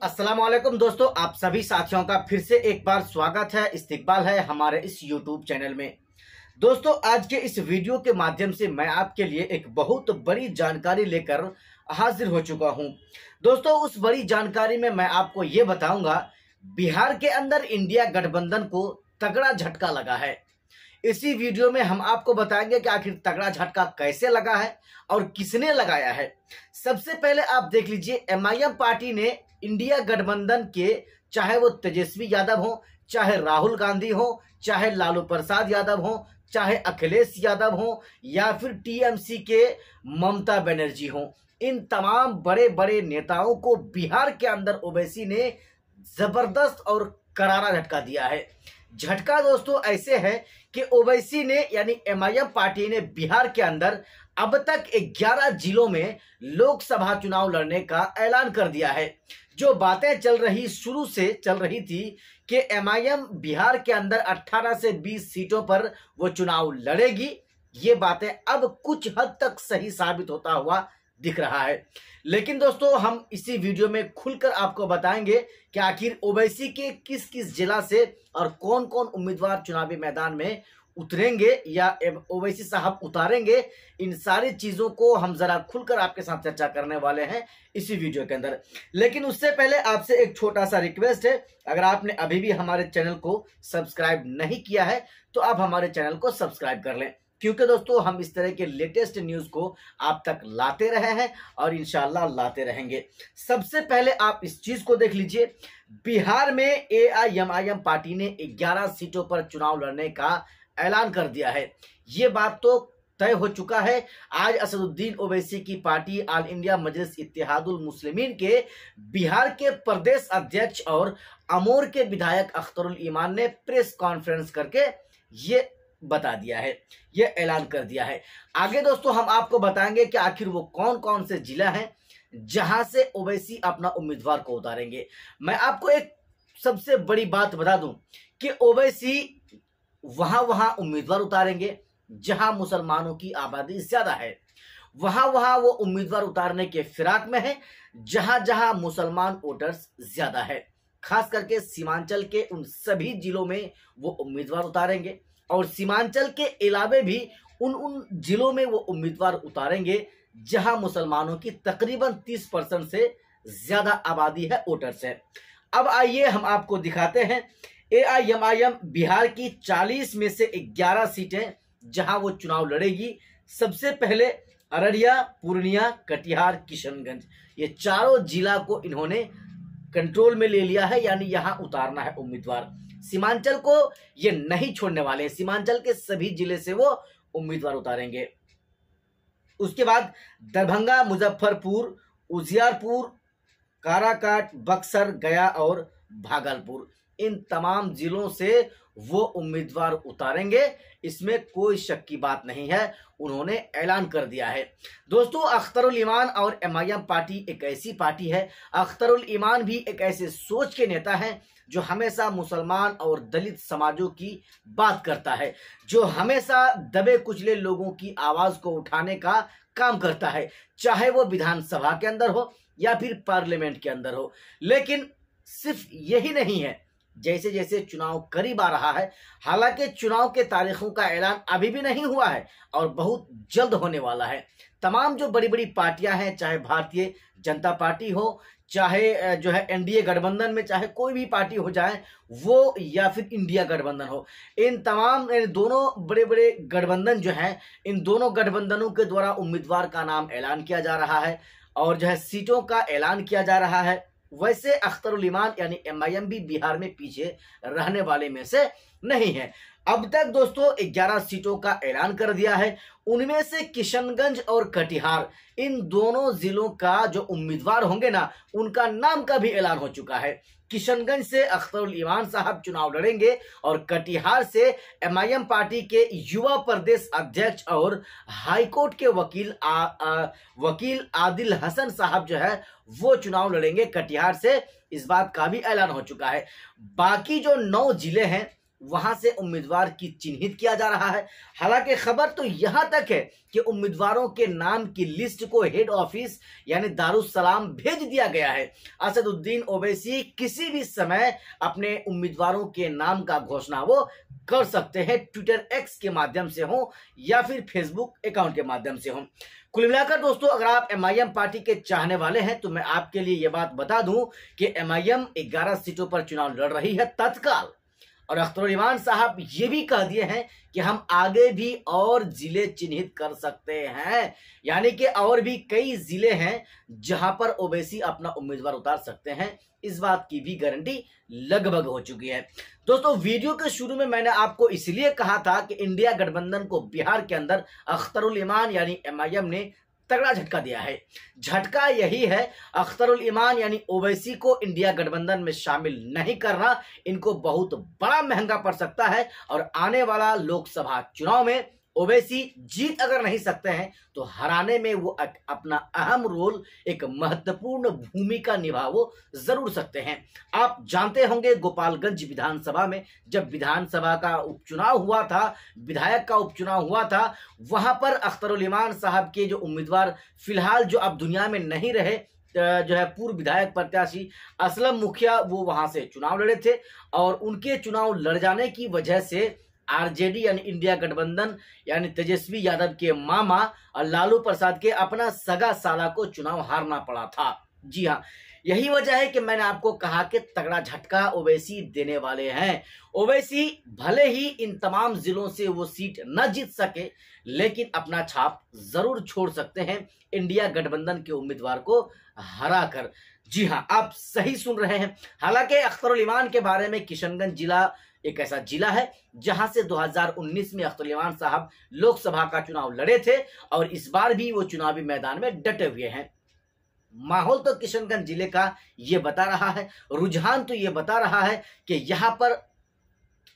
अस्सलाम वालेकुम दोस्तों, आप सभी साथियों का फिर से एक बार स्वागत है, इस्तकबाल है हमारे इस यूट्यूब चैनल में। दोस्तों, आज के इस वीडियो के माध्यम से मैं आपके लिए एक बहुत बड़ी जानकारी लेकर हाजिर हो चुका हूं। दोस्तों, उस बड़ी जानकारी में मैं आपको ये बताऊंगा बिहार के अंदर इंडिया गठबंधन को तगड़ा झटका लगा है। इसी वीडियो में हम आपको बताएंगे कि आखिर तगड़ा झटका कैसे लगा है और किसने लगाया है। सबसे पहले आप देख लीजिए, एमआईएम पार्टी ने इंडिया गठबंधन के, चाहे वो तेजस्वी यादव हो, चाहे राहुल गांधी हो, चाहे लालू प्रसाद यादव हो, चाहे अखिलेश यादव हो, या फिर टीएमसी के ममता बनर्जी हो, इन तमाम बड़े बड़े नेताओं को बिहार के अंदर ओवैसी ने जबरदस्त और करारा झटका दिया है। झटका दोस्तों ऐसे है कि ओवैसी ने यानी एमआईएम पार्टी ने बिहार के अंदर अब तक 11 जिलों में लोकसभा चुनाव लड़ने का ऐलान कर दिया है। जो बातें शुरू से चल रही थी कि एमआईएम बिहार के अंदर 18 से 20 सीटों पर वो चुनाव लड़ेगी, ये बातें अब कुछ हद तक सही साबित होता हुआ दिख रहा है। लेकिन दोस्तों, हम इसी वीडियो में खुलकर आपको बताएंगे कि आखिर ओवैसी के किस किस जिला से और कौन कौन उम्मीदवार चुनावी मैदान में उतरेंगे या ओवैसी साहब उतारेंगे। इन सारी चीजों को हम जरा खुलकर आपके साथ चर्चा करने वाले हैं इसी वीडियो के अंदर। लेकिन उससे पहले आपसे एक छोटा सा रिक्वेस्ट है, अगर आपने अभी भी हमारे चैनल को सब्सक्राइब नहीं किया है तो आप हमारे चैनल को सब्सक्राइब कर लें, क्योंकि दोस्तों हम इस तरह के लेटेस्ट न्यूज को आप तक लाते रहे हैं और इंशाल्लाह लाते रहेंगे। सबसे पहले आप इस चीज को देख लीजिए, बिहार में एआईएमआईएम पार्टी ने 11 सीटों पर चुनाव लड़ने का ऐलान कर दिया है। ये बात तो तय हो चुका है। आज असदुद्दीन ओवैसी की पार्टी ऑल इंडिया मजलिस इत्तेहादुल मुस्लिमीन के बिहार के प्रदेश अध्यक्ष और अमोर के विधायक अख्तरुल ईमान ने प्रेस कॉन्फ्रेंस करके ये बता दिया है, ये ऐलान कर दिया है। आगे दोस्तों हम आपको बताएंगे कि आखिर वो कौन कौन से जिला हैं जहां से ओवैसी अपना उम्मीदवार को उतारेंगे। मैं आपको एक सबसे बड़ी बात बता दूं कि ओवैसी वहां उम्मीदवार उतारेंगे जहां मुसलमानों की आबादी ज्यादा है, वहां वो उम्मीदवार उतारने के फिराक में है जहां जहां मुसलमान वोटर्स ज्यादा है। खास करके सीमांचल के उन सभी जिलों में वो उम्मीदवार उतारेंगे और सीमांचल के अलावे भी उन जिलों में वो उम्मीदवार उतारेंगे जहां मुसलमानों की तकरीबन 30% से ज्यादा आबादी है, वोटर्स है। अब आइए हम आपको दिखाते हैं एआईएमआईएम बिहार की 40 में से 11 सीटें जहां वो चुनाव लड़ेगी। सबसे पहले अररिया, पूर्णिया, कटिहार, किशनगंज, ये चारों जिला को इन्होंने कंट्रोल में ले लिया है, यानी यहां उतारना है उम्मीदवार। सीमांचल को ये नहीं छोड़ने वाले हैं, सीमांचल के सभी जिले से वो उम्मीदवार उतारेंगे। उसके बाद दरभंगा, मुजफ्फरपुर, उजियारपुर, काराकाट, बक्सर, गया और भागलपुर, इन तमाम जिलों से वो उम्मीदवार उतारेंगे, इसमें कोई शक की बात नहीं है, उन्होंने ऐलान कर दिया है। दोस्तों, अख्तरुल ईमान और एमआईएम पार्टी एक ऐसी पार्टी है, अख्तरुल ईमान भी एक ऐसे सोच के नेता हैं जो हमेशा मुसलमान और दलित समाजों की बात करता है, जो हमेशा दबे कुचले लोगों की आवाज को उठाने का काम करता है, चाहे वो विधानसभा के अंदर हो या फिर पार्लियामेंट के अंदर हो। लेकिन सिर्फ यही नहीं है, जैसे जैसे चुनाव करीब आ रहा है, हालांकि चुनाव के तारीखों का ऐलान अभी भी नहीं हुआ है और बहुत जल्द होने वाला है, तमाम जो बड़ी बड़ी पार्टियां हैं, चाहे भारतीय जनता पार्टी हो, चाहे जो है एनडीए गठबंधन में चाहे कोई भी पार्टी हो जाए वो, या फिर इंडिया गठबंधन हो, इन तमाम दोनों बड़े बड़े गठबंधन जो हैं, इन दोनों गठबंधनों के द्वारा उम्मीदवार का नाम ऐलान किया जा रहा है और जो है सीटों का ऐलान किया जा रहा है। वैसे अख्तरुल ईमान यानी एमआईएम भी बिहार में पीछे रहने वाले में से नहीं है। अब तक दोस्तों 11 सीटों का ऐलान कर दिया है, उनमें से किशनगंज और कटिहार, इन दोनों जिलों का जो उम्मीदवार होंगे ना, उनका नाम का भी ऐलान हो चुका है। किशनगंज से अख्तरुल ईमान साहब चुनाव लड़ेंगे और कटिहार से एमआईएम पार्टी के युवा प्रदेश अध्यक्ष और हाईकोर्ट के वकील आदिल हसन साहब जो है वो चुनाव लड़ेंगे कटिहार से, इस बात का भी ऐलान हो चुका है। बाकी जो 9 जिले हैं वहां से उम्मीदवार की चिन्हित किया जा रहा है। हालांकि खबर तो यहां तक है कि उम्मीदवारों के नाम की लिस्ट को हेड ऑफिस यानी दारुसलाम भेज दिया गया है। असदुद्दीन ओवैसी किसी भी समय अपने उम्मीदवारों के नाम का घोषणा वो कर सकते हैं, ट्विटर एक्स के माध्यम से हो या फिर फेसबुक अकाउंट के माध्यम से हो। कुल मिलाकर दोस्तों, अगर आप एमआईएम पार्टी के चाहने वाले हैं तो मैं आपके लिए यह बात बता दूं कि एमआईएम 11 सीटों पर चुनाव लड़ रही है तत्काल, और अख्तरुल इमान साहब ये भी कह दिए हैं कि हम आगे भी और जिले चिन्हित कर सकते हैं, यानी कि और भी कई जिले हैं जहां पर ओवैसी अपना उम्मीदवार उतार सकते हैं। इस बात की भी गारंटी लगभग हो चुकी है। दोस्तों, वीडियो के शुरू में मैंने आपको इसलिए कहा था कि इंडिया गठबंधन को बिहार के अंदर अख्तरुल इमान यानी एमआईएम ने तगड़ा झटका दिया है। झटका यही है, अख्तरुल इमान यानी ओवैसी को इंडिया गठबंधन में शामिल नहीं करना इनको बहुत बड़ा महंगा पड़ सकता है, और आने वाला लोकसभा चुनाव में ओवैसी जीत अगर नहीं सकते हैं तो हराने में वो अपना अहम रोल, एक महत्वपूर्ण भूमिका निभा वो जरूर सकते हैं। आप जानते होंगे गोपालगंज विधानसभा में जब विधानसभा का उपचुनाव हुआ था, विधायक का उपचुनाव हुआ था, वहां पर अख्तरुल इमान साहब के जो उम्मीदवार फिलहाल जो अब दुनिया में नहीं रहे, जो है पूर्व विधायक प्रत्याशी असलम मुखिया, वो वहां से चुनाव लड़े थे, और उनके चुनाव लड़ जाने की वजह से आरजेडी यानी इंडिया गठबंधन यानी तेजस्वी यादव के मामा और लालू प्रसाद के अपना सगा साला को चुनाव हारना पड़ा था। जी हाँ, यही वजह है कि मैंने आपको कहा कि तगड़ा झटका ओवैसी देने वाले हैं। ओवैसी भले ही इन तमाम जिलों से वो सीट न जीत सके, लेकिन अपना छाप जरूर छोड़ सकते हैं इंडिया गठबंधन के उम्मीदवार को हरा कर। जी हाँ, आप सही सुन रहे हैं। हालांकि अख्तरुल इमान के बारे में किशनगंज जिला एक ऐसा जिला है जहां से 2019 में अख्तरुल इमान साहब लोकसभा का चुनाव लड़े थे, और इस बार भी वो चुनावी मैदान में डटे हुए हैं। माहौल तो किशनगंज जिले का ये बता रहा है, रुझान तो ये बता रहा है कि यहां पर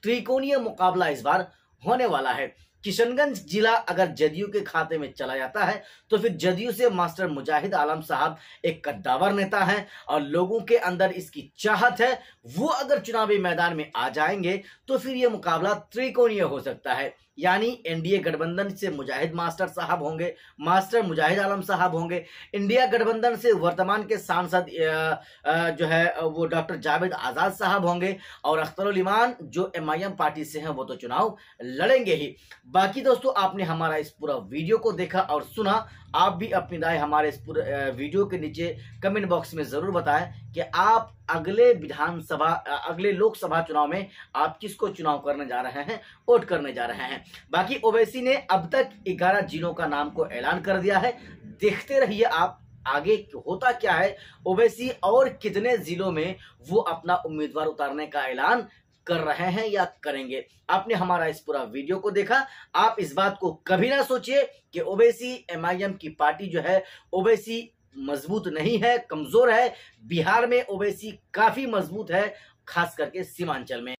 त्रिकोणीय मुकाबला इस बार होने वाला है। किशनगंज जिला अगर जदयू के खाते में चला जाता है तो फिर जदयू से मास्टर मुजाहिद आलम साहब एक कद्दावर नेता हैं, और लोगों के अंदर इसकी चाहत है। वो अगर चुनावी मैदान में आ जाएंगे तो फिर ये मुकाबला त्रिकोणीय हो सकता है, यानी एनडीए गठबंधन से मुजाहिद मास्टर साहब होंगे, मास्टर मुजाहिद आलम साहब होंगे, इंडिया गठबंधन से वर्तमान के सांसद जो है वो डॉक्टर जावेद आजाद साहब होंगे, और अख्तरुल इमान जो एमआईएम पार्टी से हैं वो तो चुनाव लड़ेंगे ही। बाकी दोस्तों, आपने हमारा इस पूरा वीडियो को देखा और सुना। आप भी अपनी राय हमारे इस पूरे वीडियो के नीचे कमेंट बॉक्स में जरूर बताएं कि आप अगले लोकसभा चुनाव में आप किसको चुनाव करने जा रहे हैं, वोट करने जा रहे हैं। बाकी ओवैसी ने अब तक 11 जिलों का नाम को ऐलान कर दिया है। देखते रहिए आप आगे होता क्या है, ओवैसी और कितने जिलों में वो अपना उम्मीदवार उतारने का ऐलान कर रहे हैं या करेंगे। आपने हमारा इस पूरा वीडियो को देखा। आप इस बात को कभी ना सोचिए कि ओवैसी एमआईएम की पार्टी जो है ओवैसी मजबूत नहीं है, कमजोर है। बिहार में ओवैसी काफी मजबूत है, खास करके सीमांचल में।